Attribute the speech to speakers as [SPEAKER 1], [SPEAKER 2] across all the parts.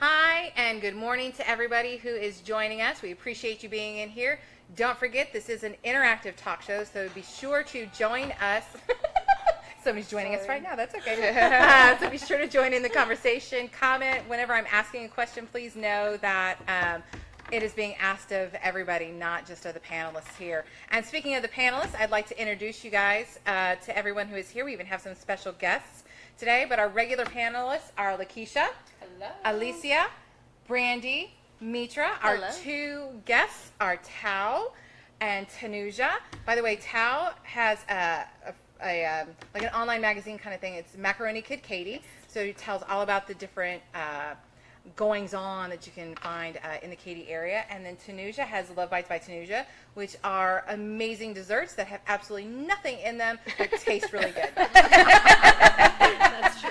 [SPEAKER 1] Hi, and good morning to everybody who is joining us. We appreciate you being in here. Don't forget, this is an interactive talk show, so be sure to join us. Somebody's joining us right now. That's okay. So be sure to join in the conversation. Comment whenever I'm asking a question. Please know that it is being asked of everybody, not just of the panelists here. And speaking of the panelists, I'd like to introduce you guys to everyone who is here. We even have some special guests today, but our regular panelists are Lakeisha, hello, Alicia, Brandy, Mitra. Our hello. Two guests are Tao and Tanuja. By the way, Tao has like an online magazine kind of thing. It's Macaroni Kid Katie. So it tells all about the different goings on that you can find in the Katy area. And then Tanuja has Love Bites by Tanuja, which are amazing desserts that have absolutely nothing in them but taste really good. That's true.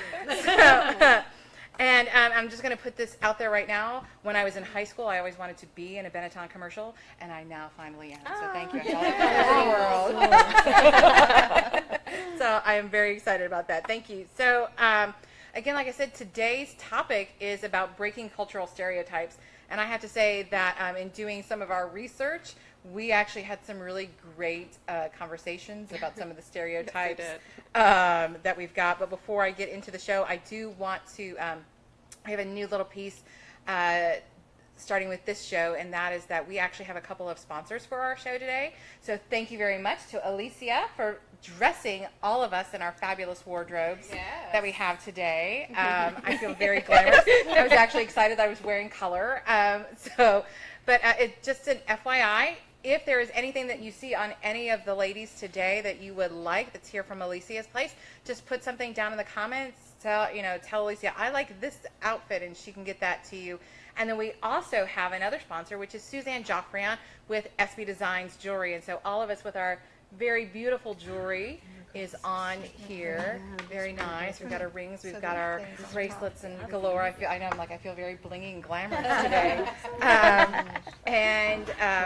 [SPEAKER 1] And I'm just going to put this out there right now. When I was in high school, I always wanted to be in a Benetton commercial, and I now finally am. So thank you. So I am very excited about that. Thank you. So again, like I said, today's topic is about breaking cultural stereotypes. And I have to say that in doing some of our research, we actually had some really great conversations about some of the stereotypes that we've got. But before I get into the show, I do want to, I have a new little piece starting with this show, and that is that we actually have a couple of sponsors for our show today. So thank you very much to Alicia for dressing all of us in our fabulous wardrobes that we have today. I feel very glamorous. I was actually excited that I was wearing color. But it's just an FYI, if there is anything that you see on any of the ladies today that you would like that's here from Alicia's place, just put something down in the comments. Tell Alicia, I like this outfit, and she can get that to you. And then we also have another sponsor, which is Suzanne Joffrion with SB Designs Jewelry. And so all of us with our very beautiful jewelry is on here. Very nice. We've got our rings, we've got our bracelets and galore. I feel very blingy and glamorous today. And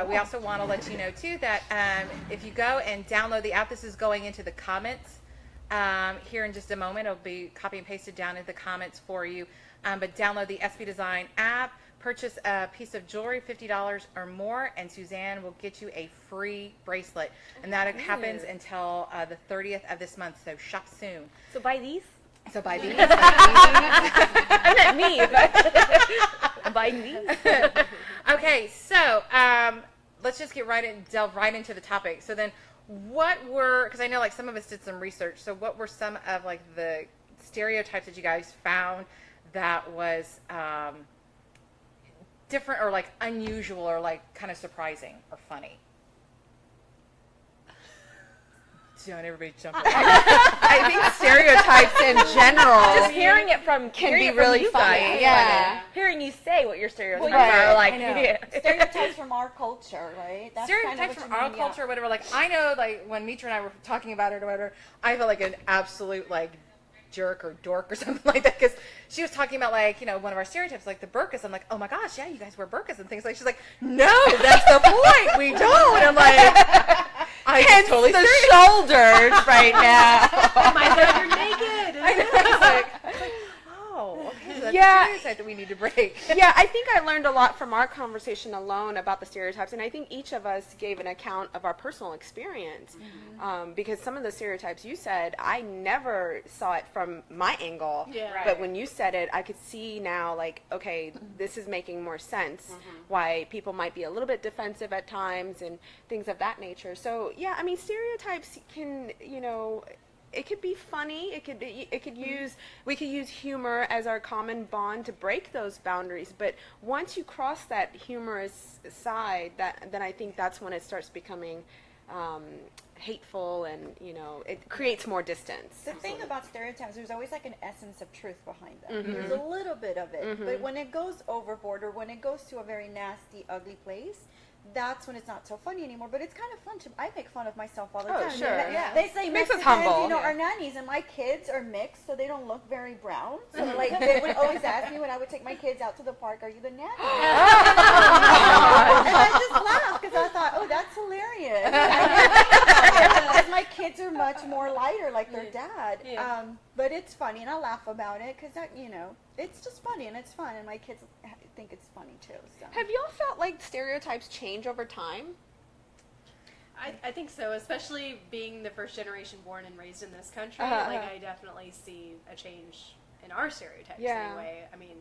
[SPEAKER 1] we also want to let you know too that if you go and download the app, this is going into the comments here in just a moment. It'll be copy and pasted down in the comments for you. But download the SB Design app, purchase a piece of jewelry, $50 or more, and Suzanne will get you a free bracelet. And that happens until the 30th of this month, so shop soon.
[SPEAKER 2] So buy these?
[SPEAKER 1] So buy these.
[SPEAKER 2] I meant me, but I'm buying these.
[SPEAKER 1] Okay, so let's just delve right into the topic. So then because I know like some of us did some research, so what were some of like the stereotypes that you guys found that was different or like unusual or like kind of surprising or funny? Don't everybody jump in.
[SPEAKER 3] I think stereotypes in general
[SPEAKER 2] just hearing it from
[SPEAKER 3] can be really funny. Yeah.
[SPEAKER 2] Hearing you say what your stereotypes are like.
[SPEAKER 4] Stereotypes from our culture, right?
[SPEAKER 1] That's stereotypes from our culture, whatever. Like I know, like when Mitra and I were talking about it or whatever, I felt like an absolute like jerk or dork or something like that, because she was talking about like, one of our stereotypes, like the burqas. I'm like, oh my gosh, yeah, you guys wear burqas and things like. She's like, no, that's the point, we don't. And I'm like, I
[SPEAKER 3] hence
[SPEAKER 1] totally
[SPEAKER 3] the shoulders right now.
[SPEAKER 2] Oh my God, you're naked.
[SPEAKER 1] I know. It's like, oh, okay, so that's a stereotype that we need to break.
[SPEAKER 3] Yeah, I think I learned a lot from our conversation alone about the stereotypes, and I think each of us gave an account of our personal experience, because some of the stereotypes you said, I never saw it from my angle, but when you said it, I could see now, like, okay, this is making more sense, why people might be a little bit defensive at times and things of that nature. So, yeah, I mean, stereotypes can, it could be funny. We could use humor as our common bond to break those boundaries. But once you cross that humorous side, then I think that's when it starts becoming hateful, and it creates more distance.
[SPEAKER 4] The thing about stereotypes, there's always like an essence of truth behind them. There's a little bit of it, but when it goes overboard or when it goes to a very nasty, ugly place, that's when it's not so funny anymore. But it's kind of fun I make fun of myself all the time.
[SPEAKER 3] Oh, sure.
[SPEAKER 4] They say
[SPEAKER 3] Makes us
[SPEAKER 4] Mexicans,
[SPEAKER 3] humble.
[SPEAKER 4] are nannies, and my kids are mixed, so they don't look very brown. So like they would always ask me when I would take my kids out to the park, "Are you the nanny?" And I just laughed because I thought, "Oh, that's hilarious." As my kids kids are much more lighter, like their dad. But it's funny, and I laugh about it because it's just funny and it's fun, and my kids think it's funny too. So.
[SPEAKER 3] Have y'all felt like stereotypes change over time?
[SPEAKER 5] I think so, especially being the first generation born and raised in this country. I definitely see a change in our stereotypes anyway. I mean,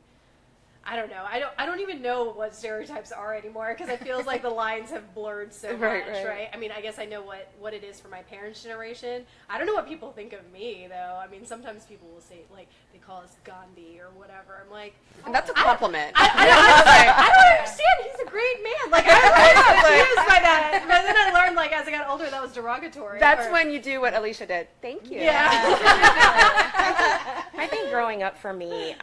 [SPEAKER 5] I don't know. I don't even know what stereotypes are anymore because it feels like the lines have blurred so much, right? I mean, I guess I know what it is for my parents' generation. I don't know what people think of me, though. I mean, sometimes people will say, like, they call us Gandhi or whatever. I'm like...
[SPEAKER 3] And that's a compliment.
[SPEAKER 5] I don't understand. He's a great man. Like, I was confused by that. But then I learned, like, as I got older, that was derogatory.
[SPEAKER 3] That's when you do what Alicia did. Thank you.
[SPEAKER 5] Yeah.
[SPEAKER 2] I think growing up for me,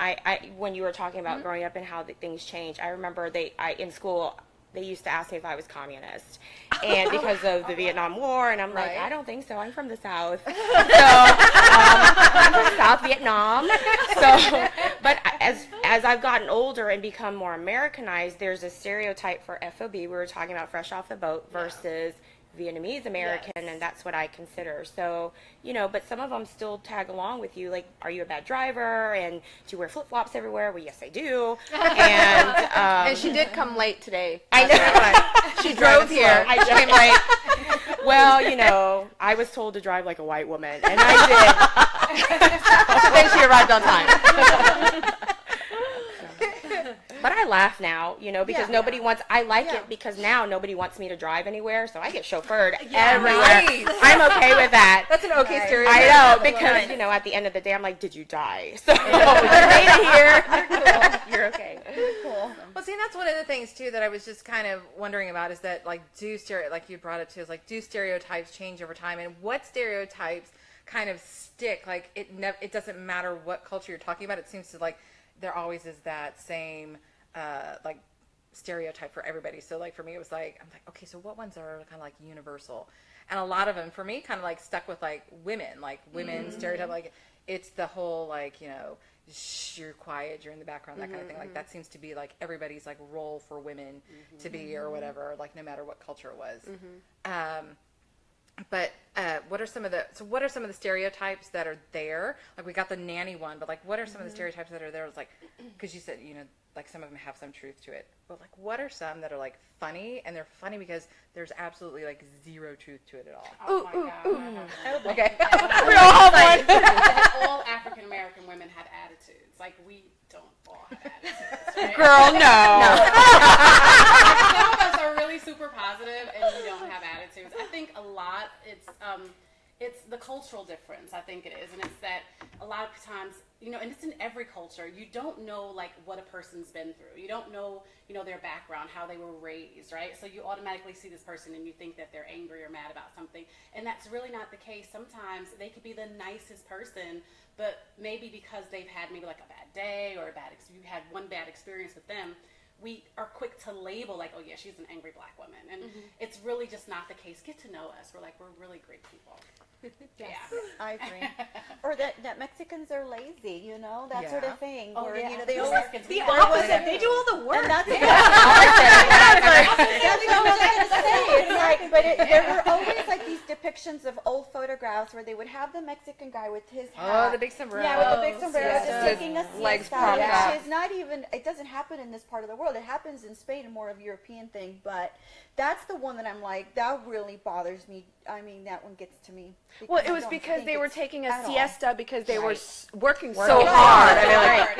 [SPEAKER 2] when you were talking about growing up and how things change, I remember in school they used to ask me if I was communist, and because of the Vietnam War, and I'm like, I don't think so. I'm from the South, so I'm from South Vietnam. So, but as I've gotten older and become more Americanized, there's a stereotype for FOB. We were talking about fresh off the boat versus Vietnamese American, and that's what I consider. So, but some of them still tag along with you, like, are you a bad driver, and do you wear flip-flops everywhere? Well, yes, I do.
[SPEAKER 3] And she did come late today.
[SPEAKER 2] I know.
[SPEAKER 3] She drove here.
[SPEAKER 2] I came late. Well, I was told to drive like a white woman, and I did.
[SPEAKER 3] So then she arrived on time.
[SPEAKER 2] But I laugh now, because nobody wants, I like it because now nobody wants me to drive anywhere, so I get chauffeured everywhere.
[SPEAKER 1] Nice.
[SPEAKER 2] I'm okay with that.
[SPEAKER 1] That's an okay stereotype.
[SPEAKER 2] I know, because, at the end of the day, I'm like, did you die? So, you made it here. You're cool. You're okay.
[SPEAKER 1] Cool. Well, see, that's one of the things, too, that I was just kind of wondering about is that, like, like you brought it to, is like, do stereotypes change over time? And what stereotypes kind of stick? Like, it doesn't matter what culture you're talking about. It seems to, like, there always is that same... like stereotype for everybody. So like for me, it was like, I'm like, okay, so what ones are kind of like universal? And a lot of them for me kind of like stuck with like women stereotype. Like it's the whole like, you're quiet, you're in the background, that kind of thing. Like that seems to be like everybody's like role for women to be or whatever, like no matter what culture it was. But what are some of the stereotypes that are there? Like we got the nanny one, but like what are some of the stereotypes that are there? It's like, because you said, like some of them have some truth to it, but like what are some that are like funny, and they're funny because there's absolutely like zero truth to it at all?
[SPEAKER 6] Oh my God.
[SPEAKER 1] Okay.
[SPEAKER 3] We all have one.
[SPEAKER 6] All African American women have attitudes. Like we don't all have attitudes, right?
[SPEAKER 3] Girl, no.
[SPEAKER 6] Some of us are really super positive and we don't have attitudes. I think a lot it's the cultural difference, I think it is. And it's that a lot of times, and it's in every culture, you don't know like what a person's been through. You don't know, their background, how they were raised, right? So you automatically see this person and you think that they're angry or mad about something. And that's really not the case. Sometimes they could be the nicest person, but maybe because they've had maybe like a bad day or you had one bad experience with them, we are quick to label like, oh yeah, she's an angry black woman. And it's really just not the case. Get to know us. We're really great people.
[SPEAKER 4] Yes, I agree. Or that Mexicans are lazy, that sort of thing.
[SPEAKER 6] Oh,
[SPEAKER 4] or,
[SPEAKER 6] yeah.
[SPEAKER 4] they always
[SPEAKER 5] The opposite. They do all the work.
[SPEAKER 4] And that's what I was going to say. It's like, there were always like these depictions of old photographs where they would have the Mexican guy with his hat.
[SPEAKER 1] Oh, the big sombrero.
[SPEAKER 4] Yeah, with the big sombrero, just taking a
[SPEAKER 3] legs
[SPEAKER 4] siesta.
[SPEAKER 3] propped up.
[SPEAKER 4] Which is not even, it doesn't happen in this part of the world. It happens in Spain, and more of a European thing. But that's the one that I'm like, that really bothers me. I mean, that one gets to me.
[SPEAKER 3] Well, it was because they were taking a siesta because they were working so
[SPEAKER 1] Working
[SPEAKER 3] hard.
[SPEAKER 1] hard.
[SPEAKER 3] I mean, like,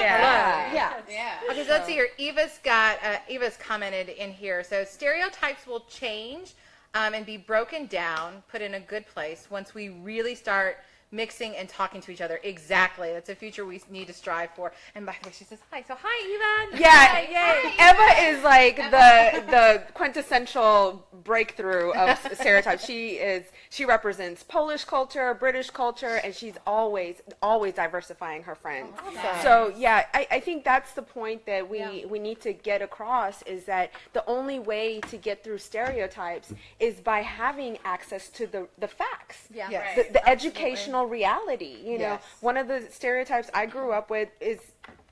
[SPEAKER 4] Yeah.
[SPEAKER 1] Okay, so let's see here. Eva's commented in here. So stereotypes will change and be broken down, put in a good place once we really start mixing and talking to each other. Exactly. That's a future we need to strive for. And by the way, she says hi. So hi, Eva.
[SPEAKER 3] Yeah.
[SPEAKER 1] Hi.
[SPEAKER 3] Eva is like the quintessential breakthrough of stereotypes. She represents Polish culture, British culture, and she's always diversifying her friends.
[SPEAKER 1] Awesome.
[SPEAKER 3] So yeah, I think that's the point that we need to get across, is that the only way to get through stereotypes is by having access to the facts.
[SPEAKER 4] Yeah.
[SPEAKER 1] Yes.
[SPEAKER 4] Right.
[SPEAKER 3] The educational reality.
[SPEAKER 1] Yes.
[SPEAKER 3] One of the stereotypes I grew up with is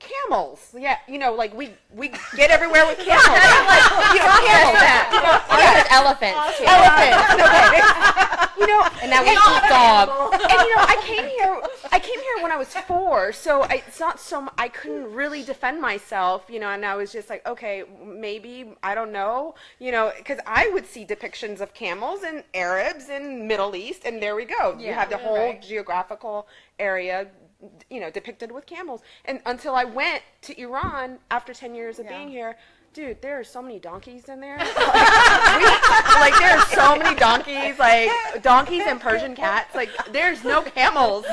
[SPEAKER 3] camels. Yeah, like we get everywhere with camels. Camels.
[SPEAKER 2] Elephants. Too.
[SPEAKER 3] Elephants. Okay.
[SPEAKER 2] And now we eat dog.
[SPEAKER 3] And I came here when I was 4, so it's not so I couldn't really defend myself, and I was just like, okay, maybe, I don't know, because I would see depictions of camels and Arabs and Middle East, and there we go. You have the whole geographical area, depicted with camels. And until I went to Iran after 10 years of being here, dude, there are so many donkeys in there. There are so many donkeys, donkeys and Persian cats. There's no camels.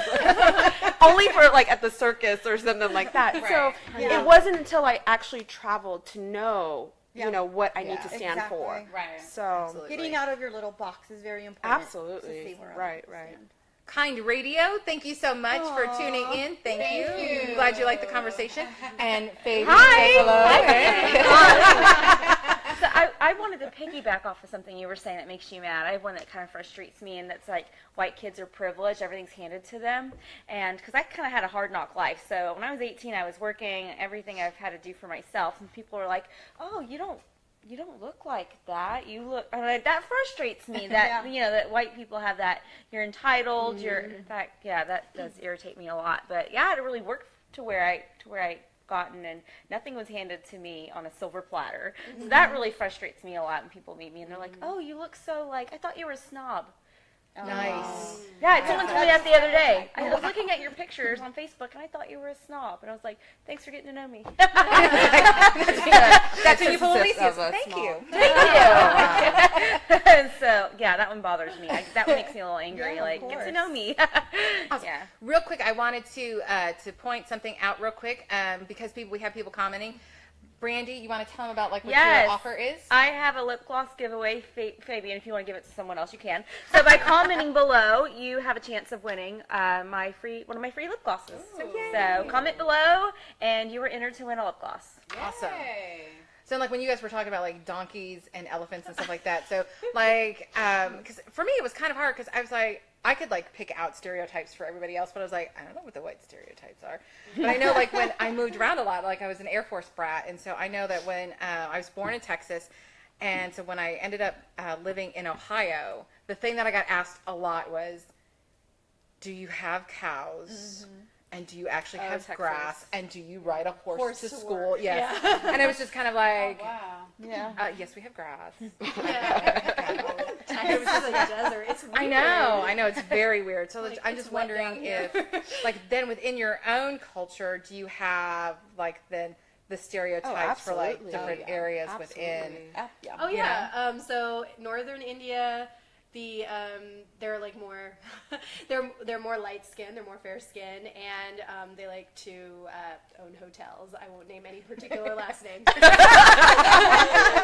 [SPEAKER 3] Only for, at the circus or something like that. Right. So it wasn't until I actually traveled to know, what I need to stand for.
[SPEAKER 6] Right.
[SPEAKER 3] So
[SPEAKER 4] absolutely. Getting out of your little box is very important.
[SPEAKER 3] Absolutely.
[SPEAKER 4] To see where
[SPEAKER 3] right.
[SPEAKER 1] Kind Radio, thank you so much for tuning in. Thank you. I'm glad you liked the conversation. And Fabian, say hello.
[SPEAKER 7] So I wanted to piggyback off of something you were saying that makes you mad. I have one that kind of frustrates me, and that's white kids are privileged. Everything's handed to them. And because I kind of had a hard knock life. So when I was 18, I was working everything I've had to do for myself. And people were like, oh, you don't look like that. You look that frustrates me. That that white people have that. You're entitled. You're in fact, that does irritate me a lot. But I had to really work to where I gotten, and nothing was handed to me on a silver platter. So that really frustrates me a lot. When people meet me and they're like, "Oh, you look so I thought you were a snob."
[SPEAKER 1] Nice.
[SPEAKER 7] Yeah, someone told me that the other day. I was looking at your pictures on Facebook, and I thought you were a snob. And I was like, thanks for getting to know me.
[SPEAKER 1] That's what you pull me. Thank you.
[SPEAKER 7] And so, that one bothers me. That one makes me a little angry. Get to know me.
[SPEAKER 1] Yeah. Real quick, I wanted to point something out real quick because we have people commenting. Brandy, you want to tell them about what your offer is?
[SPEAKER 7] I have a lip gloss giveaway, Fabian. If you want to give it to someone else, you can. So by commenting below, you have a chance of winning one of my free lip glosses. So comment below, and you were entered to win a lip gloss.
[SPEAKER 1] Awesome. So when you guys were talking about donkeys and elephants and stuff like that, so because for me it was kind of hard because I was like, I could pick out stereotypes for everybody else, but I was like, I don't know what the white stereotypes are. But I know when I moved around a lot, I was an Air Force brat, and so I know that when I was born in Texas, and so when I ended up living in Ohio, the thing that I got asked a lot was, do you have cows? Mm-hmm. And do you actually have
[SPEAKER 3] Texas.
[SPEAKER 1] Grass? And do you ride a horse to school? Yes. Yeah. And it was just kind of like, yes, we have grass.
[SPEAKER 5] It was just a desert. It's weird.
[SPEAKER 1] I know. It's very weird. So I'm just wondering if, then within your own culture, do you have the stereotypes for different areas within?
[SPEAKER 5] Oh yeah. So northern India. They're more they're more light skinned, they're more fair skinned, and they like to own hotels. I won't name any particular last names.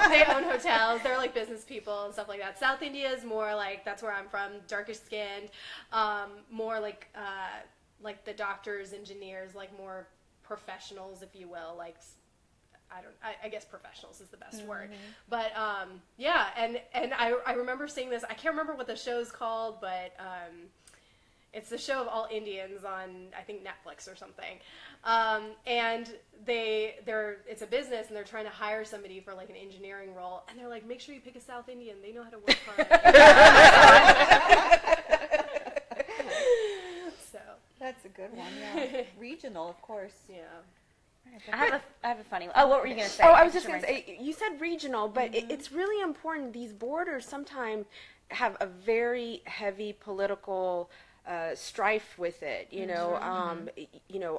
[SPEAKER 5] They own hotels. They're business people and stuff like that. South India is more that's where I'm from, darker skinned, more the doctors, engineers, more professionals, if you will, I guess professionals is the best word. But, and I remember seeing this. I can't remember what the show's called, but it's the show of all Indians on, I think, Netflix or something. And it's a business, and they're trying to hire somebody for, an engineering role. And they're like, make sure you pick a South Indian. They know how to work hard. So.
[SPEAKER 4] That's a good one, yeah. Regional, of course.
[SPEAKER 5] Yeah.
[SPEAKER 7] I have a funny one. Oh, what were you going to say?
[SPEAKER 3] Oh, I was just going to say, you said regional, but it's really important. These borders sometimes have a very heavy political strife with it.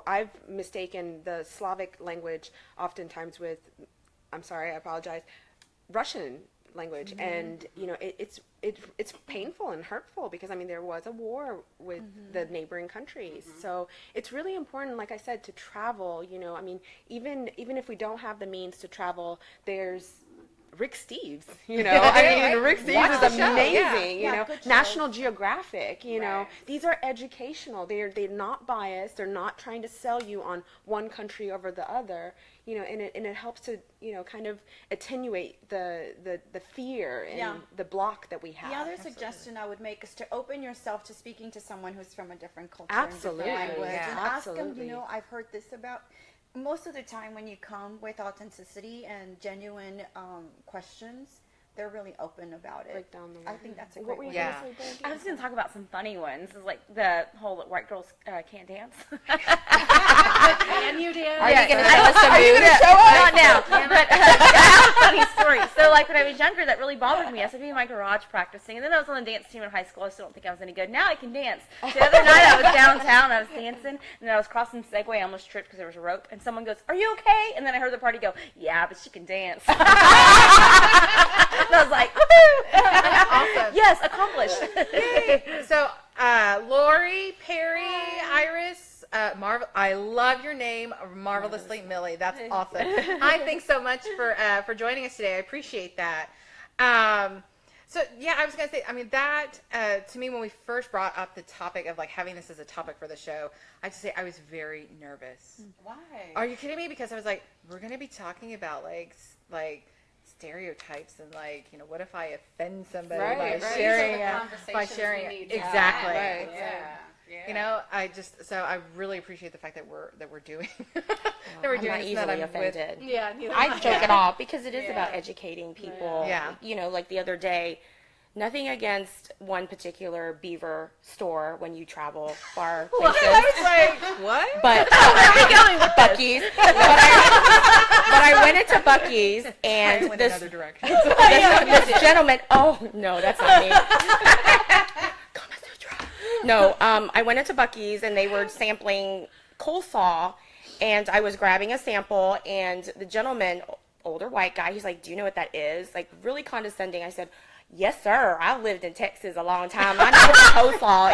[SPEAKER 3] I've mistaken the Slavic language oftentimes with, I'm sorry, I apologize, Russian language, and it's painful and hurtful because there was a war with the neighboring countries, so it's really important, like I said, to travel. Even if we don't have the means to travel, there's Rick Steves, Rick Steves is amazing, National Geographic, these are educational, they're not biased, they're not trying to sell you on one country over the other, and it helps to, kind of attenuate the fear and the block that we have.
[SPEAKER 4] The other suggestion I would make is to open yourself to speaking to someone who's from a different culture.
[SPEAKER 3] Absolutely.
[SPEAKER 4] And different language.
[SPEAKER 3] Yeah.
[SPEAKER 4] And
[SPEAKER 3] Absolutely.
[SPEAKER 4] ask them, I've heard this about most of the time when you come with authenticity and genuine questions, they're really open about it.
[SPEAKER 3] Break down the
[SPEAKER 4] I think that's a
[SPEAKER 3] What
[SPEAKER 4] great
[SPEAKER 3] were you
[SPEAKER 4] way.
[SPEAKER 3] gonna say, Brandy?
[SPEAKER 7] I was going to talk about some funny ones. It's like the whole white girls can't dance.
[SPEAKER 5] Can you dance?
[SPEAKER 2] Are you going to tell us some
[SPEAKER 7] Are you
[SPEAKER 2] news?
[SPEAKER 7] going to show up? Not now. But I have a funny story. So, like, when I was younger, that really bothered me. I used to be in my garage practicing, and then I was on the dance team in high school. I still don't think I was any good. Now I can dance. The other night, I was downtown, I was dancing, and then I was crossing the Segway. I almost tripped because there was a rope, and someone goes, "Are you okay?" And then I heard the party go, "Yeah, but she can dance." And I was like, woohoo!
[SPEAKER 1] Awesome.
[SPEAKER 7] Yes, accomplished.
[SPEAKER 1] So, Lori, Perry, Iris, I love your name, Marvelously Millie. That's awesome. I thanks so much for joining us today. I appreciate that. So yeah, I was gonna say, I mean, that to me, when we first brought up the topic of like having this as a topic for the show, I have to say I was very nervous.
[SPEAKER 6] Why?
[SPEAKER 1] Are you kidding me? Because I was like, we're gonna be talking about like stereotypes and like, you know, what if I offend somebody by sharing exactly.
[SPEAKER 6] Right. Yeah.
[SPEAKER 1] You know, I really appreciate the fact that we're doing that we're
[SPEAKER 2] I'm
[SPEAKER 1] doing
[SPEAKER 2] not
[SPEAKER 1] this,
[SPEAKER 2] easily
[SPEAKER 1] that I'm
[SPEAKER 2] offended.
[SPEAKER 5] Yeah, neither
[SPEAKER 2] I
[SPEAKER 5] am
[SPEAKER 2] joke it off because it is about educating people.
[SPEAKER 1] Yeah.
[SPEAKER 2] You know, like the other day, nothing against one particular Beaver store when you travel far places.
[SPEAKER 1] I was like, what?
[SPEAKER 2] But Buc-ee's. But I went into Buc-ee's
[SPEAKER 1] I
[SPEAKER 2] and
[SPEAKER 1] went
[SPEAKER 2] this
[SPEAKER 1] another direction.
[SPEAKER 2] this gentleman. Oh no, that's not me. No, I went into Buc-ee's and they were sampling coleslaw, and I was grabbing a sample, and the gentleman, older white guy, he's like, "Do you know what that is?" Like really condescending. I said, "Yes, sir. I've lived in Texas a long time. I know what coleslaw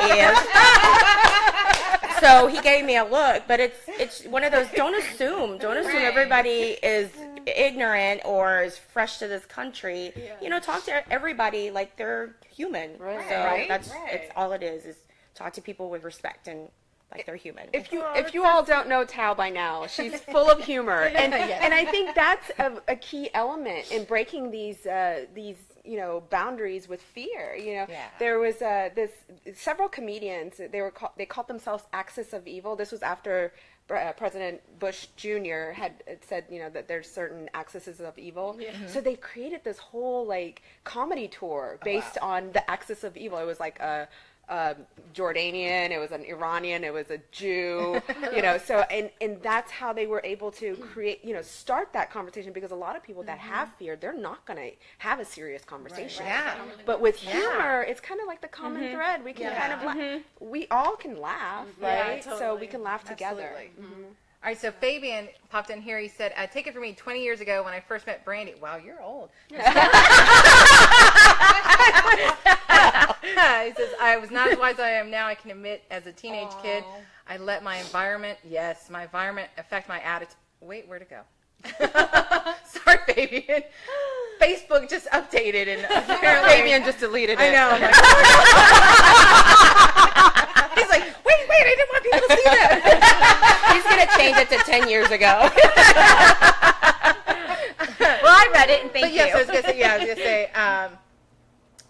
[SPEAKER 2] is." So he gave me a look, but it's one of those, don't assume everybody is ignorant or is fresh to this country. Yeah. You know, talk to everybody like they're human.
[SPEAKER 3] Right.
[SPEAKER 2] So that's it's all it is talk to people with respect and like they're human.
[SPEAKER 3] If you all don't know Tao by now, she's full of humor, and I think that's a key element in breaking these boundaries with fear. You know, there was several comedians. They called themselves Axis of Evil. This was after President Bush Jr. had said, you know, that there's certain axes of evil. Yeah. So they created this whole like comedy tour based on the axis of evil. It was like a Jordanian, it was an Iranian, it was a Jew, you know, so, and that's how they were able to create, you know, start that conversation, because a lot of people that have fear, they're not going to have a serious conversation.
[SPEAKER 1] Right. Yeah.
[SPEAKER 3] But with humor, it's kind of like the common thread. We can kind of we all can laugh, right?
[SPEAKER 5] Yeah, totally.
[SPEAKER 3] So we can laugh together.
[SPEAKER 1] Absolutely. All right, so Fabian popped in here. He said, take it from me, 20 years ago when I first met Brandy. Wow, you're old. He says, I was not as wise as I am now. I can admit, as a teenage kid, I let my environment affect my attitude. Wait, where'd it go? Sorry, Fabian. Facebook just updated, and apparently
[SPEAKER 3] Fabian just deleted it.
[SPEAKER 1] I know. I'm like, he's like, wait, I didn't want people to see that.
[SPEAKER 2] He's going to change it to 10 years ago.
[SPEAKER 7] Well, I read it, and thank
[SPEAKER 1] But yes,
[SPEAKER 7] you.
[SPEAKER 1] I was going to say,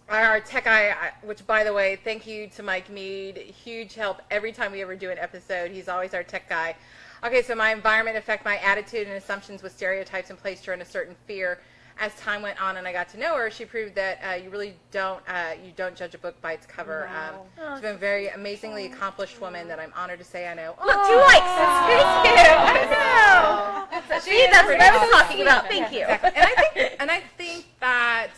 [SPEAKER 1] our tech guy, which, by the way, thank you to Mike Mead, huge help every time we ever do an episode. He's always our tech guy. Okay, so my environment affect my attitude and assumptions with stereotypes and placed her in a certain fear. As time went on and I got to know her, she proved that you really don't judge a book by its cover. She's been a very amazingly accomplished woman that I'm honored to say I know.
[SPEAKER 7] Look, 2 likes. That's pretty cute. I know. See, that's what I was talking about. Thank you.
[SPEAKER 1] Exactly. And I think that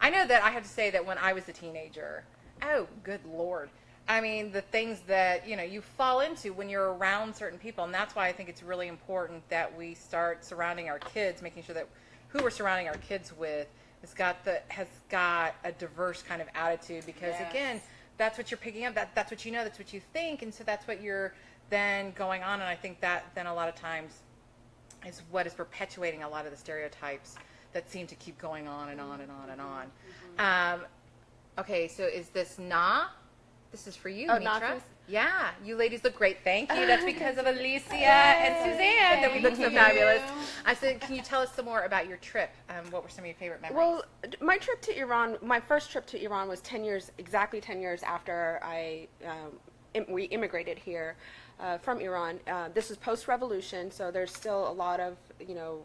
[SPEAKER 1] I know that I have to say that when I was a teenager, oh, good Lord. I mean, the things that, you know, you fall into when you're around certain people. And that's why I think it's really important that we start surrounding our kids, making sure that who we're surrounding our kids with has got a diverse kind of attitude, because again, that's what you're picking up, that's what you know, that's what you think, and so that's what you're then going on. And I think that then a lot of times is what is perpetuating a lot of the stereotypes that seem to keep going on and on and on and on. Okay, so is this This is for you, Mitra. Yeah, you ladies look great. Thank you. That's because of Alicia and Suzanne that we look so fabulous. I said, can you tell us some more about your trip? What were some of your favorite memories?
[SPEAKER 3] Well, my first trip to Iran was exactly 10 years after I we immigrated here from Iran. This was post-revolution, so there's still a lot of,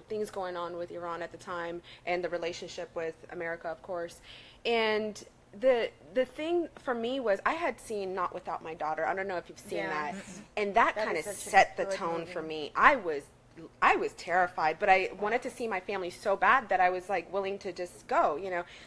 [SPEAKER 3] things going on with Iran at the time, and the relationship with America, of course. And the thing for me was, I had seen Not Without My Daughter. I don't know if you've seen that. And that kind of set the tone for me. I was terrified, but I wanted to see my family so bad that I was like willing to just go,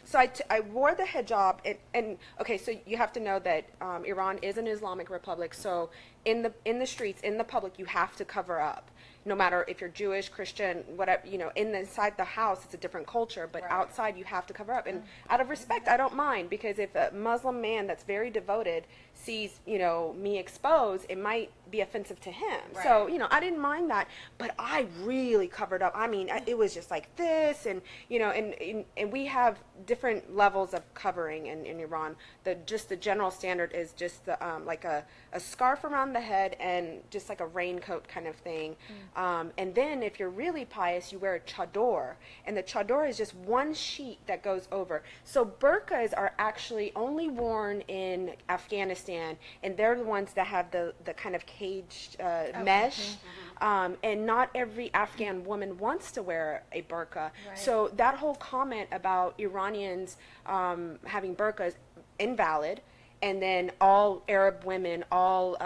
[SPEAKER 3] So I wore the hijab, and okay, so you have to know that Iran is an Islamic republic. So in the streets, in the public, you have to cover up. No matter if you're Jewish, Christian, whatever, inside the house, it's a different culture, but outside you have to cover up. And out of respect, I don't mind, because if a Muslim man that's very devoted sees, me exposed, it might be offensive to him. Right. So, I didn't mind that, but I really covered up. I mean, it was just like this, and, and we have different levels of covering in Iran. The general standard is just the, like a scarf around the head and just like a raincoat kind of thing. And then if you're really pious, you wear a chador, and the chador is just one sheet that goes over. So burqas are actually only worn in Afghanistan, and they're the ones that have the kind of caged mesh. And not every Afghan woman wants to wear a burqa. Right. So that whole comment about Iranians having burqas, invalid. And then all Arab women, all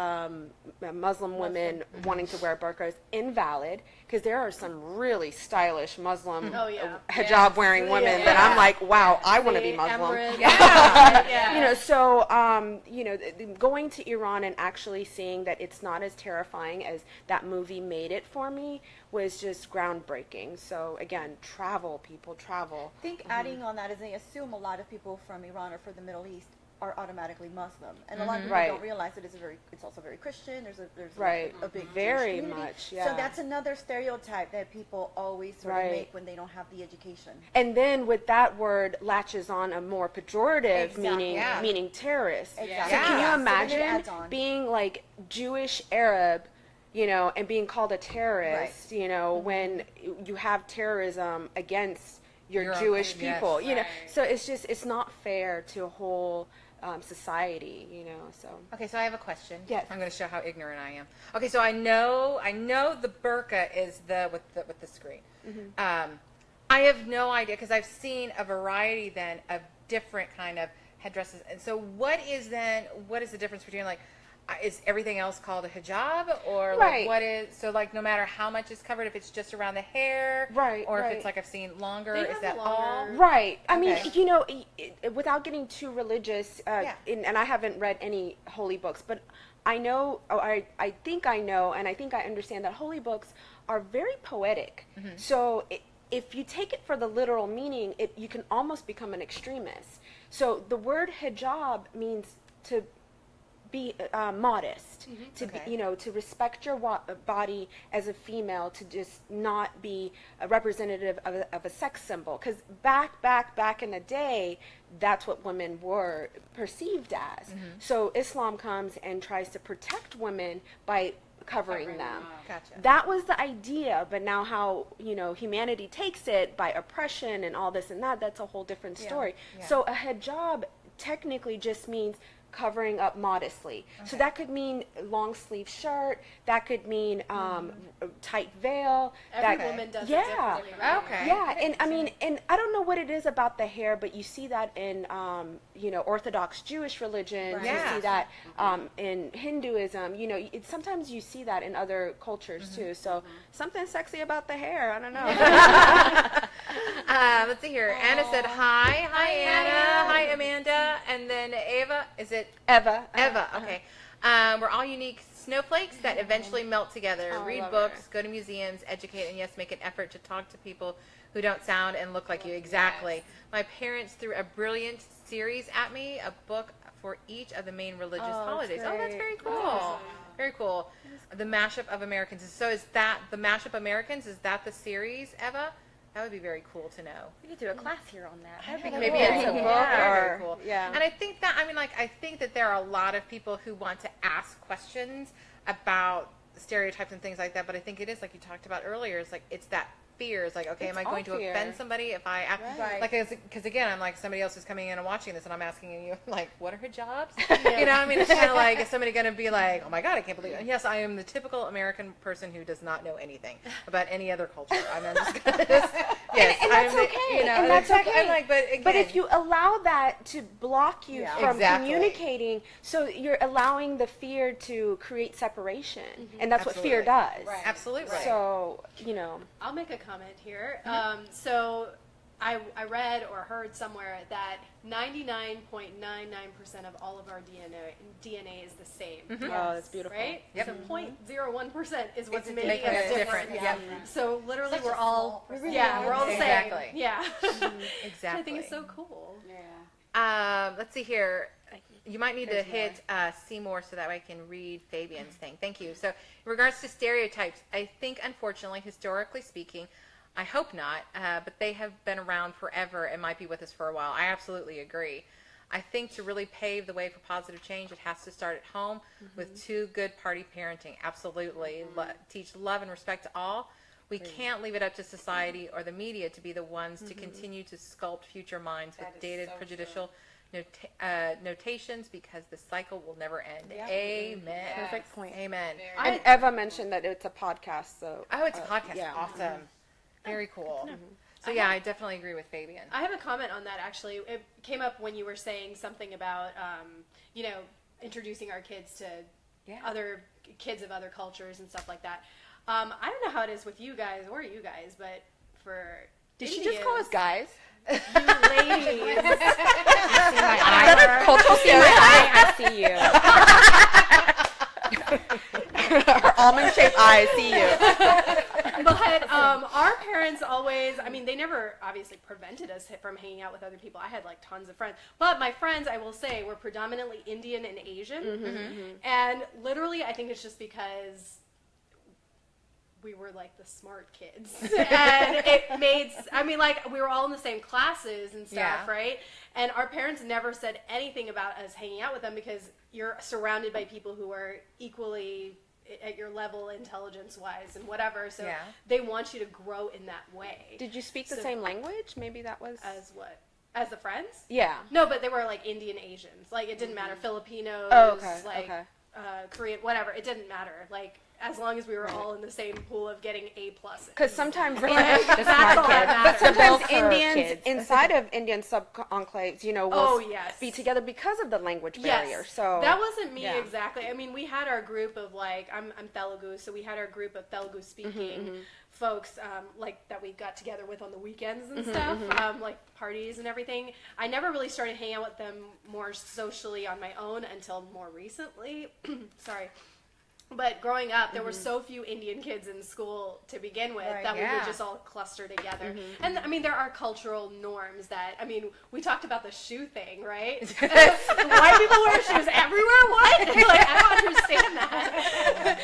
[SPEAKER 3] Muslim women wanting to wear burqas, invalid, because there are some really stylish Muslim hijab-wearing women that I'm like, wow, I want to be Muslim. So going to Iran and actually seeing that it's not as terrifying as that movie made it for me was just groundbreaking. So again, travel, people, travel.
[SPEAKER 4] I think adding on that is they assume a lot of people from Iran or from the Middle East are automatically Muslim, and a lot of people don't realize that it's also very Christian. There's a big
[SPEAKER 3] very
[SPEAKER 4] Jewish
[SPEAKER 3] much,
[SPEAKER 4] So that's another stereotype that people always sort of make when they don't have the education.
[SPEAKER 3] And then with that word latches on a more pejorative meaning terrorist.
[SPEAKER 4] Exactly.
[SPEAKER 3] So can you imagine being like Jewish Arab, and being called a terrorist, when you have terrorism against your Jewish people, So it's not fair to a whole society, so.
[SPEAKER 1] Okay, so I have a question.
[SPEAKER 3] Yes.
[SPEAKER 1] I'm going to show how ignorant I am. Okay, so I know the burqa is with the screen. I have no idea, because I've seen a variety then of different kind of headdresses. And so what is the difference between, like, is everything else called a hijab, or like what is, so like no matter how much is covered, if it's just around the hair, or if it's like I've seen longer, is that all?
[SPEAKER 3] Right. I mean, without getting too religious, and I haven't read any holy books, but I know, I think I know, and I think I understand that holy books are very poetic. So if you take it for the literal meaning, you can almost become an extremist. So the word hijab means to be modest, to be, to respect your body as a female, to just not be a representative of a sex symbol. Because back in the day, that's what women were perceived as. So Islam comes and tries to protect women by covering them.
[SPEAKER 1] Gotcha.
[SPEAKER 3] That was the idea, but now how humanity takes it by oppression and all this and that's a whole different story. So a hijab technically just means covering up modestly. So that could mean long sleeve shirt, that could mean tight veil.
[SPEAKER 5] Every woman does it differently, right?
[SPEAKER 1] Okay.
[SPEAKER 3] Yeah, and I mean, and I don't know what it is about the hair, but you see that in Orthodox Jewish religion. You see that in Hinduism. Sometimes you see that in other cultures too. So something sexy about the hair. I don't know.
[SPEAKER 1] Let's see here. Anna said hi. Hi, Anna. Hi, Amanda. And then Eva. Is it
[SPEAKER 3] Eva?
[SPEAKER 1] Eva. Okay. We're all unique snowflakes that eventually melt together. Read books, go to museums, educate, and yes, make an effort to talk to people who don't sound and look like you. Exactly. My parents threw a brilliant series at me, a book for each of the main religious holidays. Oh, that's very cool. Very cool. The Mashup of Americans. So is that the Mashup Americans? Is that the series, Eva? That would be very cool to know.
[SPEAKER 7] We could do a class here on that.
[SPEAKER 1] Maybe it's a book. Very cool.
[SPEAKER 3] Yeah.
[SPEAKER 1] And I think that, I think that there are a lot of people who want to ask questions about stereotypes and things like that, but I think it is, like you talked about earlier, it's like, it's that fears. Like, okay, am I going to
[SPEAKER 3] fear.
[SPEAKER 1] offend somebody if I act
[SPEAKER 4] Right.
[SPEAKER 1] like, because again, I'm like, somebody else is coming in and watching this, and I'm asking you, like, what are her jobs? You know, I mean, it's kind of like, is somebody going to be like, oh my God, I can't believe it. Yes, I am the typical American person who does not know anything about any other culture. I'm just going to yes,
[SPEAKER 3] and that's
[SPEAKER 1] I'm,
[SPEAKER 3] okay.
[SPEAKER 1] You know,
[SPEAKER 3] and that's okay.
[SPEAKER 1] I'm like, but again,
[SPEAKER 3] but if you allow that to block you from
[SPEAKER 1] Exactly.
[SPEAKER 3] communicating, so you're allowing the fear to create separation, and that's what fear
[SPEAKER 1] Absolutely.
[SPEAKER 3] does.
[SPEAKER 4] Right.
[SPEAKER 1] absolutely.
[SPEAKER 3] So, you know.
[SPEAKER 5] I'll make a comment here. So I read or heard somewhere that 99.99% of all of our DNA is the same.
[SPEAKER 3] Oh, that's beautiful.
[SPEAKER 5] Right?
[SPEAKER 1] Yep.
[SPEAKER 5] So 0.01% is what's
[SPEAKER 1] Making
[SPEAKER 5] making
[SPEAKER 1] us
[SPEAKER 5] us different.
[SPEAKER 1] different. Yep.
[SPEAKER 5] So literally
[SPEAKER 4] Such
[SPEAKER 5] we're
[SPEAKER 4] a
[SPEAKER 5] all,
[SPEAKER 4] small percentage.
[SPEAKER 5] we're all the same.
[SPEAKER 1] Exactly.
[SPEAKER 5] Yeah.
[SPEAKER 1] Exactly.
[SPEAKER 5] I think it's so cool.
[SPEAKER 6] Yeah.
[SPEAKER 1] Let's see here. You might need to hit see more so that way I can read Fabian's thing. Thank you. So in regards to stereotypes, I think unfortunately, historically speaking, I hope not, but they have been around forever and might be with us for a while. I absolutely agree. I think to really pave the way for positive change, it has to start at home with two good party parenting. Absolutely. Teach love and respect to all. We can't leave it up to society or the media to be the ones to continue to sculpt future minds with dated, prejudicial notations, because the cycle will never end. Amen.
[SPEAKER 3] Perfect point.
[SPEAKER 1] Amen.
[SPEAKER 3] And Eva mentioned that it's a podcast, so.
[SPEAKER 1] Oh, it's a podcast.
[SPEAKER 3] Yeah.
[SPEAKER 1] Awesome. Very cool. So yeah, I definitely agree with Fabian.
[SPEAKER 5] I have a comment on that actually. It came up when you were saying something about, introducing our kids to other kids of other cultures and stuff like that. I don't know how it is with you guys or you guys, but for
[SPEAKER 3] Did she just call us guys?
[SPEAKER 5] you ladies,
[SPEAKER 2] See my eye?
[SPEAKER 3] Is that a cultural
[SPEAKER 2] See my eye, I see you.
[SPEAKER 3] Her almond-shaped eye, I see you.
[SPEAKER 5] but our parents always, I mean, they never obviously prevented us from hanging out with other people. I had like tons of friends, but my friends, I will say, were predominantly Indian and Asian, and literally I think it's just because we were like the smart kids, and it made, I mean, like we were all in the same classes and stuff, right? And our parents never said anything about us hanging out with them, because you're surrounded by people who are equally at your level intelligence-wise and whatever, so they want you to grow in that way.
[SPEAKER 3] Did you speak the same language? Maybe that was...
[SPEAKER 5] As what? As the friends?
[SPEAKER 3] Yeah.
[SPEAKER 5] No, but they were like Indian Asians. Like, it didn't matter. Filipinos, Korean, whatever. It didn't matter. Like, as long as we were all in the same pool of getting A+.
[SPEAKER 3] Because sometimes,
[SPEAKER 5] that's all that
[SPEAKER 3] but
[SPEAKER 5] matters.
[SPEAKER 3] sometimes
[SPEAKER 2] Both her
[SPEAKER 3] Indians
[SPEAKER 2] kids.
[SPEAKER 3] inside of Indian sub-enclaves, will be together because of the language barrier.
[SPEAKER 5] Yes.
[SPEAKER 3] So
[SPEAKER 5] that wasn't me exactly. I mean, we had our group of like, I'm Telugu, so we had our group of Telugu speaking folks, like that we got together with on the weekends and stuff, like parties and everything. I never really started hanging out with them more socially on my own until more recently. Sorry. But growing up, there were so few Indian kids in school to begin with that we would just all cluster together. And I mean, there are cultural norms that, I mean, we talked about the shoe thing, right? White people wear shoes everywhere? What? Like, I don't understand that.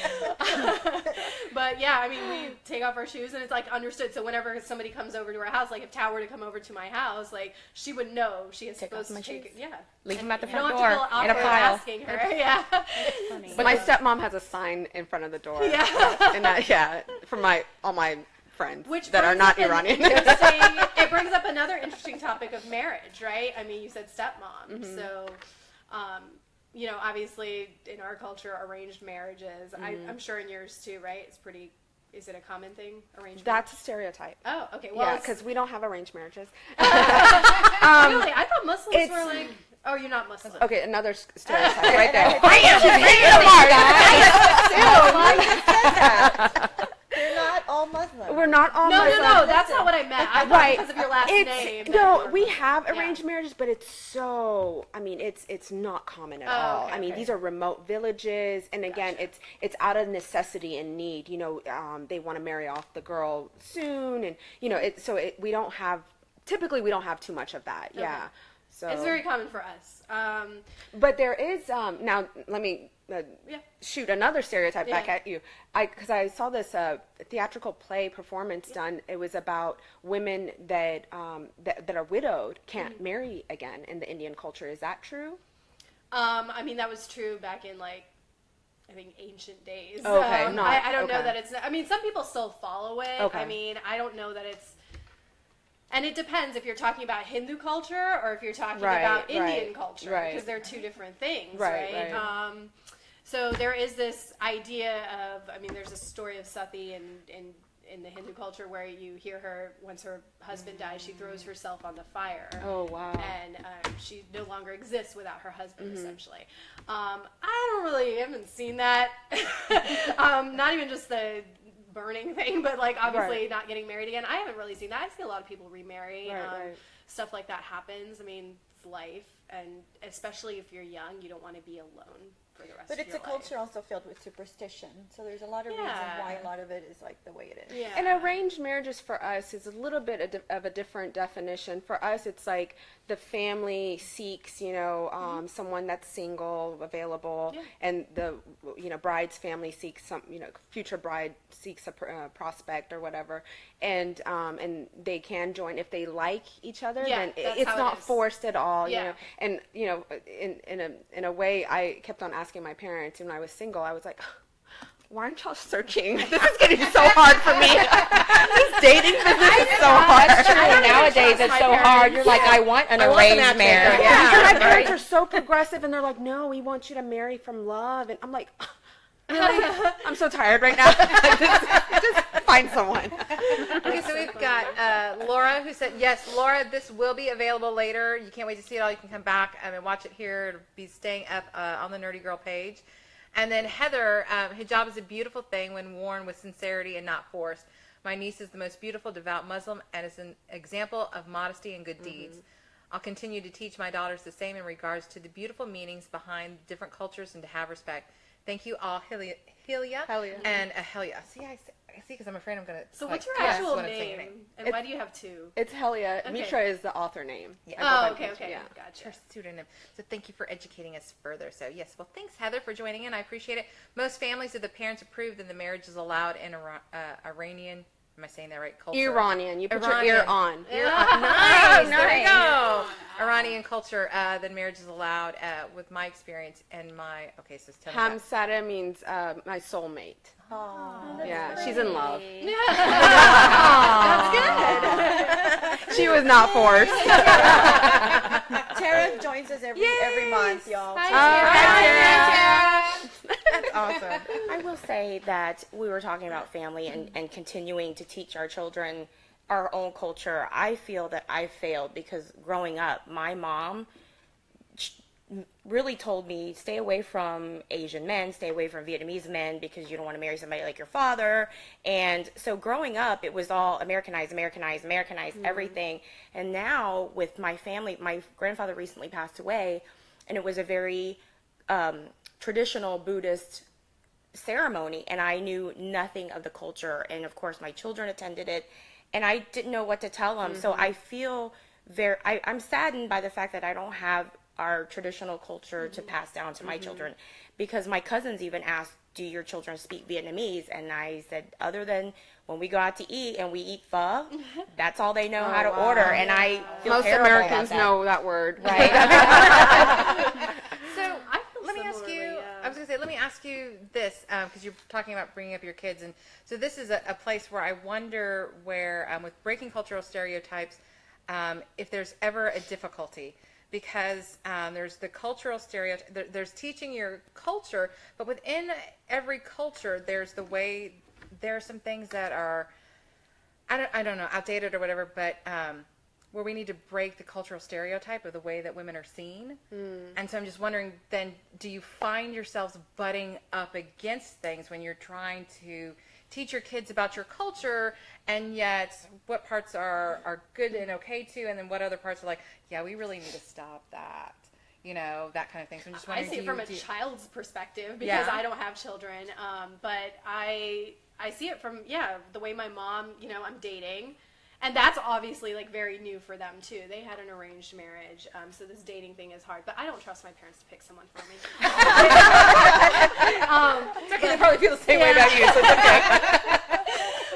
[SPEAKER 5] But yeah, I mean, we take off our shoes and it's like understood. So whenever somebody comes over to our house, like if Tao were to come over to my house, like she would know she is supposed to take it.
[SPEAKER 2] Leave them at the
[SPEAKER 5] You don't
[SPEAKER 2] front
[SPEAKER 5] have to
[SPEAKER 2] door
[SPEAKER 5] feel
[SPEAKER 2] in a
[SPEAKER 5] awkward
[SPEAKER 2] pile.
[SPEAKER 5] asking her. Yeah.
[SPEAKER 3] But my stepmom has a sign in front of the door.
[SPEAKER 5] Yeah.
[SPEAKER 3] And for all my friends
[SPEAKER 5] Which
[SPEAKER 3] that are
[SPEAKER 5] brings
[SPEAKER 3] not
[SPEAKER 5] up an
[SPEAKER 3] Iranian.
[SPEAKER 5] it brings up another interesting topic of marriage, right? I mean, you said stepmom. So, obviously in our culture, arranged marriages, I'm sure in yours too, right? Is it a common thing, arranged marriage?
[SPEAKER 3] That's a stereotype.
[SPEAKER 5] Oh, okay. Well,
[SPEAKER 3] Yeah, because we don't have arranged marriages.
[SPEAKER 5] really, I thought Muslims were like, oh, you're not Muslim.
[SPEAKER 3] Okay, another stereotype right there.
[SPEAKER 4] They're not all Muslim.
[SPEAKER 3] We're not all
[SPEAKER 5] No,
[SPEAKER 3] Muslim.
[SPEAKER 5] no, that's not what I meant. I thought because of your last name.
[SPEAKER 3] No, we have arranged marriages, but it's so, I mean, it's not common at all.
[SPEAKER 5] okay,
[SPEAKER 3] I mean, these are remote villages, and again, it's out of necessity and need. They want to marry off the girl soon, and we don't have too much of that. Okay. Yeah. So
[SPEAKER 5] it's very common for us.
[SPEAKER 3] But there is now. Let me shoot another stereotype back at you. Because I saw this theatrical play performance done. It was about women that are widowed can't marry again in the Indian culture. Is that true?
[SPEAKER 5] I mean, that was true back in like I think, ancient days.
[SPEAKER 3] Okay,
[SPEAKER 5] I don't know
[SPEAKER 3] okay.
[SPEAKER 5] that it's, I mean, some people still follow it.
[SPEAKER 3] Okay.
[SPEAKER 5] I mean, I don't know that it's, and it depends if you're talking about Hindu culture or if you're talking about Indian culture, because they're two different things, right? So there is this idea of, I mean, there's a story of Sati in the Hindu culture where you hear her, once her husband dies, she throws herself on the fire.
[SPEAKER 3] Oh, wow.
[SPEAKER 5] And she no longer exists without her husband, essentially. I haven't seen that. Not even just the burning thing, but like obviously not getting married again. I haven't really seen that. I see a lot of people remarry. Stuff like that happens. I mean, it's life, and especially if you're young, you don't want to be alone for the rest of your life.
[SPEAKER 4] But it's a culture also filled with superstition, so there's a lot of reasons why a lot of it is like the way it is.
[SPEAKER 5] Yeah.
[SPEAKER 3] And arranged marriages for us is a little bit of a different definition. For us, it's like the family seeks, someone that's single, available, and the, bride's family seeks some, future bride seeks a prospect or whatever, and they can join if they like each other. Then it's not forced at all, And in a way, I kept on asking my parents when I was single. I was like, why aren't y'all searching? This is getting so hard for me. This dating business is so hard.
[SPEAKER 2] That's true. Nowadays, it's so hard. You're like, I want an arranged marriage.
[SPEAKER 3] And my parents are so progressive, and they're like, no, we want you to marry from love. And I'm like, really? I'm so tired right now. just find someone.
[SPEAKER 1] Okay, so we've got Laura who said, yes, Laura, this will be available later. You can't wait to see it all. You can come back and watch it here. It'll be staying up on the Nerdy Girl page. And then Heather, hijab is a beautiful thing when worn with sincerity and not forced. My niece is the most beautiful, devout Muslim and is an example of modesty and good deeds. I'll continue to teach my daughters the same in regards to the beautiful meanings behind different cultures and to have respect. Thank you all, Helia and Helia. See, because I'm afraid I'm going to.
[SPEAKER 5] So what's your actual name? And why do you have two?
[SPEAKER 3] It's Helia. Okay. Mitra is the author name.
[SPEAKER 5] Yeah. Okay. Yeah. Gotcha.
[SPEAKER 1] Her pseudonym. So thank you for educating us further. So yes, well, thanks, Heather, for joining in. I appreciate it. Most families, if the parents approve, then the marriage is allowed in Iranian. Am I saying that right? Culture.
[SPEAKER 3] Iranian. You put your ear on.
[SPEAKER 1] Nice. There we go. Iranian culture. Then marriage is allowed. With my experience and my so tell me that.
[SPEAKER 3] Hamsada means my soulmate.
[SPEAKER 4] Oh,
[SPEAKER 3] yeah, she's in love.
[SPEAKER 1] That's
[SPEAKER 3] good. She was not forced.
[SPEAKER 4] Tara joins us every month, y'all.
[SPEAKER 1] Hi, Tara. That's awesome.
[SPEAKER 2] I will say that we were talking about family and continuing to teach our children our own culture. I feel that I failed because growing up, my mom really told me, stay away from Asian men, stay away from Vietnamese men because you don't want to marry somebody like your father. And so growing up, it was all Americanized, everything. And now with my family, my grandfather recently passed away, and it was a very traditional Buddhist ceremony, and I knew nothing of the culture. And of course, my children attended it, and I didn't know what to tell them. So I feel I'm saddened by the fact that I don't have our traditional culture to pass down to my children, because my cousins even asked, do your children speak Vietnamese? And I said, other than when we go out to eat and we eat pho, that's all they know how to order. And I feel
[SPEAKER 3] most Americans know that word,
[SPEAKER 2] right?
[SPEAKER 1] So let me ask you. I was going to say, let me ask you this, because you're talking about bringing up your kids, and so this is a place where I wonder where, with breaking cultural stereotypes, if there's ever a difficulty. Because there's the cultural stereotype, there's teaching your culture, but within every culture, there's the way, there are some things that are, I don't know, outdated or whatever, but where we need to break the cultural stereotype of the way that women are seen. And so I'm just wondering, then, do you find yourselves butting up against things when you're trying to teach your kids about your culture, and yet what parts are good and okay too, and then what other parts are like, yeah, we really need to stop that, that kind of thing. So I'm just wondering,
[SPEAKER 5] I see it from a child's perspective because I don't have children, but I see it from the way my mom, I'm dating. And that's obviously like very new for them too. They had an arranged marriage, so this dating thing is hard. But I don't trust my parents to pick someone for me.
[SPEAKER 1] It's okay, they probably feel the same way about you, so it's okay.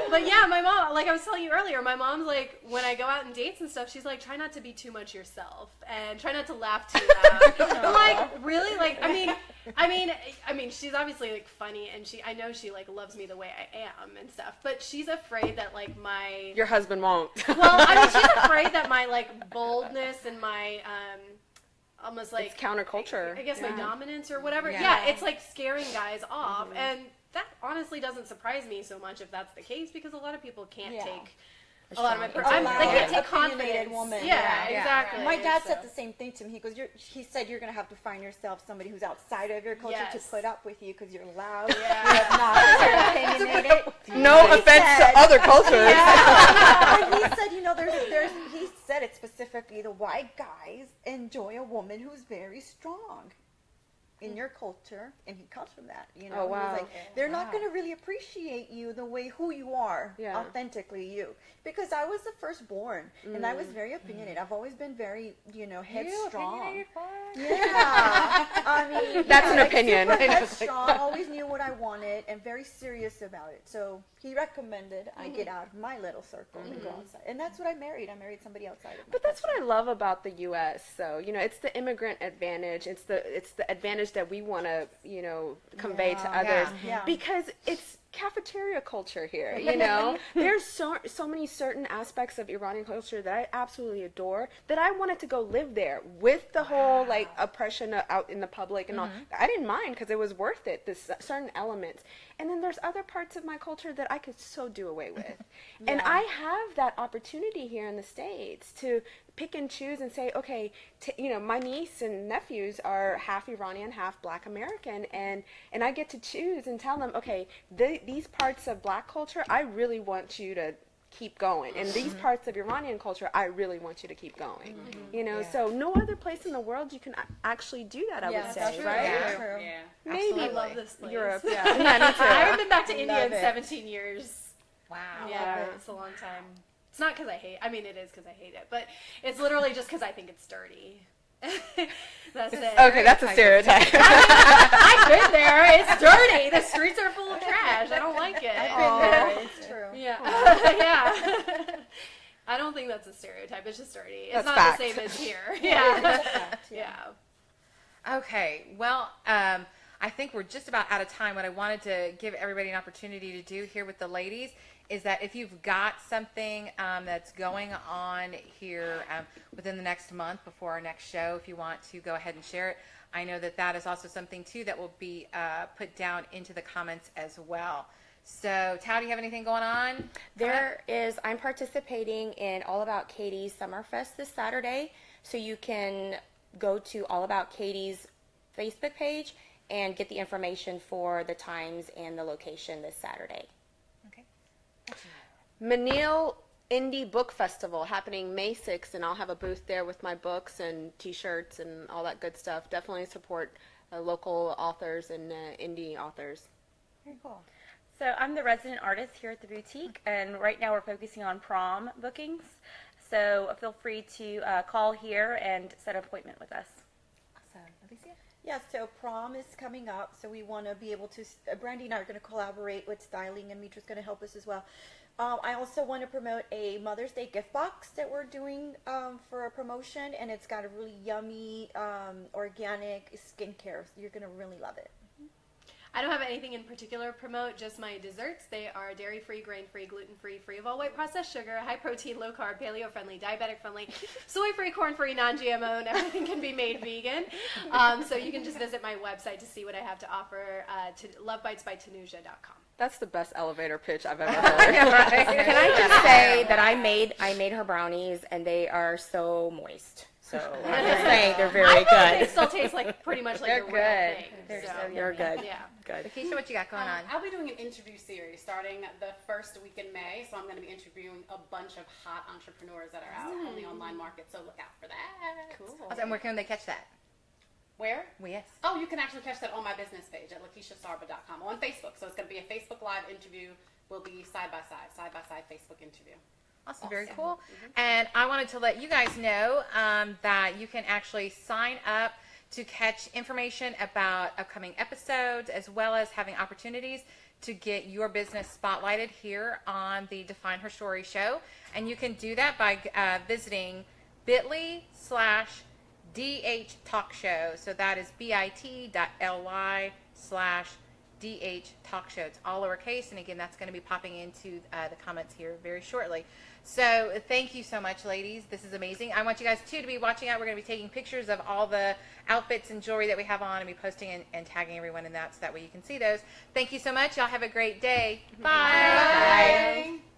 [SPEAKER 5] But yeah, my mom, like I was telling you earlier, my mom's like, when I go out on dates and stuff, she's like, try not to be too much yourself and try not to laugh too loud. I'm like, really? Like, I mean, I mean, she's obviously like funny, and I know she like loves me the way I am and stuff. But she's afraid that like
[SPEAKER 3] your husband won't.
[SPEAKER 5] Well, I mean, she's afraid that my like boldness and my almost like
[SPEAKER 3] it's counterculture.
[SPEAKER 5] I guess my dominance or whatever.
[SPEAKER 1] Yeah.
[SPEAKER 5] Yeah, it's like scaring guys off, and that honestly doesn't surprise me so much if that's the case, because a lot of people can't take a lot of my
[SPEAKER 4] I'm
[SPEAKER 5] like
[SPEAKER 4] like
[SPEAKER 5] take
[SPEAKER 4] an
[SPEAKER 5] confidence.
[SPEAKER 4] opinionated woman.
[SPEAKER 5] Yeah, exactly.
[SPEAKER 4] My dad said the same thing to me. He goes, he said you're going to have to find yourself somebody who's outside of your culture to put up with you because you're loud, you're opinionated.
[SPEAKER 3] No offense to other cultures.
[SPEAKER 4] And he said, you know, he said it specifically, the white guys enjoy a woman who's very strong in your culture, and he comes from that, you know.
[SPEAKER 3] Oh, wow.
[SPEAKER 4] He's like, they're not going to really appreciate you the way who you are, authentically you. Because I was the firstborn, and I was very opinionated. I've always been very, you know, headstrong. Yeah. I mean,
[SPEAKER 3] that's an opinion.
[SPEAKER 4] Super headstrong, always knew what I wanted, and very serious about it. So he recommended I get out of my little circle and go outside. And that's what I married. I married somebody outside of my
[SPEAKER 3] But that's what I love about the U.S. So, you know, it's the immigrant advantage. It's the advantage that we want to, you know, convey to others.
[SPEAKER 4] Yeah.
[SPEAKER 3] Because it's cafeteria culture here, you know. There's so many certain aspects of Iranian culture that I absolutely adore, that I wanted to go live there with the whole like oppression out in the public and all. I didn't mind because it was worth it, this certain elements. And then there's other parts of my culture that I could so do away with. And I have that opportunity here in the States to pick and choose and say, okay, you know, my niece and nephews are half Iranian, half Black American, and I get to choose and tell them, okay, these parts of Black culture, I really want you to keep going, and these parts of Iranian culture, I really want you to keep going. You know, so no other place in the world you can actually do that. I would say,
[SPEAKER 4] that's
[SPEAKER 3] right?
[SPEAKER 4] true.
[SPEAKER 6] Yeah.
[SPEAKER 3] Maybe
[SPEAKER 5] I love this place.
[SPEAKER 3] Europe. Yeah, me too.
[SPEAKER 5] I haven't been back to India in
[SPEAKER 4] it.
[SPEAKER 5] 17 years.
[SPEAKER 1] Wow.
[SPEAKER 5] Yeah, it's a long time. It's not because I hate. I mean, it is because I hate it, but it's literally just because I think it's dirty. That's it.
[SPEAKER 3] Okay, that's a stereotype.
[SPEAKER 5] I've been there. It's dirty. The streets are full of trash. I don't like it.
[SPEAKER 4] I've been there. It's true.
[SPEAKER 5] Yeah. Yeah. I don't think that's a stereotype. It's just dirty. It's
[SPEAKER 3] That's
[SPEAKER 5] not
[SPEAKER 3] fact.
[SPEAKER 5] the same as here. Yeah. Yeah.
[SPEAKER 1] Okay, well, I think we're just about out of time. What I wanted to give everybody an opportunity to do here with the ladies is that if you've got something that's going on here within the next month before our next show, if you want to go ahead and share it, I know that that is also something, too, that will be put down into the comments as well. So, Tao, do you have anything going on?
[SPEAKER 2] There is, I'm participating in All About Katie's Summerfest this Saturday, so you can go to All About Katie's Facebook page and get the information for the times and the location this Saturday.
[SPEAKER 1] Okay.
[SPEAKER 3] Manil Indie Book Festival happening May 6th, and I'll have a booth there with my books and T-shirts and all that good stuff. Definitely support local authors and indie authors.
[SPEAKER 1] Very cool.
[SPEAKER 7] So I'm the resident artist here at the boutique, and right now we're focusing on prom bookings. So feel free to call here and set an appointment with us.
[SPEAKER 1] Awesome. Alicia?
[SPEAKER 4] Yeah, so prom is coming up, so we want to be able to, Brandy and I are going to collaborate with styling, and Mitra's going to help us as well. I also want to promote a Mother's Day gift box that we're doing for a promotion, and it's got a really yummy organic skincare. You're going to really love it.
[SPEAKER 5] I don't have anything in particular to promote, just my desserts. They are dairy-free, grain-free, gluten-free, free of all white processed sugar, high-protein, low-carb, paleo-friendly, diabetic-friendly, soy-free, corn-free, non-GMO, and everything can be made vegan. So you can just visit my website to see what I have to offer, to lovebitesbytanuja.com.
[SPEAKER 3] That's the best elevator pitch I've ever heard.
[SPEAKER 2] Can I just say that I made her brownies, and they are so moist. So I'm just saying they're very good.
[SPEAKER 5] They still taste like pretty much like
[SPEAKER 7] They're
[SPEAKER 5] a real
[SPEAKER 7] good.
[SPEAKER 5] thing.
[SPEAKER 2] They're good.
[SPEAKER 5] Yeah.
[SPEAKER 2] Good.
[SPEAKER 1] Keisha, what you got going on?
[SPEAKER 6] I'll be doing an interview series starting the first week in May, so I'm going to be interviewing a bunch of hot entrepreneurs that are out on the online market, so look out for that.
[SPEAKER 5] Cool.
[SPEAKER 1] Awesome. And where can they catch that?
[SPEAKER 6] Where?
[SPEAKER 1] Well, yes.
[SPEAKER 6] Oh, you can actually catch that on my business page at lakeishasarba.com on Facebook. So it's going to be a Facebook Live interview. We'll be side by side Facebook interview.
[SPEAKER 1] Awesome. Very cool. And I wanted to let you guys know that you can actually sign up to catch information about upcoming episodes, as well as having opportunities to get your business spotlighted here on the Define Her Story show. And you can do that by visiting bit.ly/DHStory. DH Talk Show. So that is bit.ly/DH Talk Show. It's all lowercase, and again, that's going to be popping into the comments here very shortly. So thank you so much, ladies. This is amazing. I want you guys, too, to be watching out. We're going to be taking pictures of all the outfits and jewelry that we have on and be posting and tagging everyone in that so that way you can see those. Thank you so much. Y'all have a great day. Bye.
[SPEAKER 6] Bye.
[SPEAKER 1] Bye.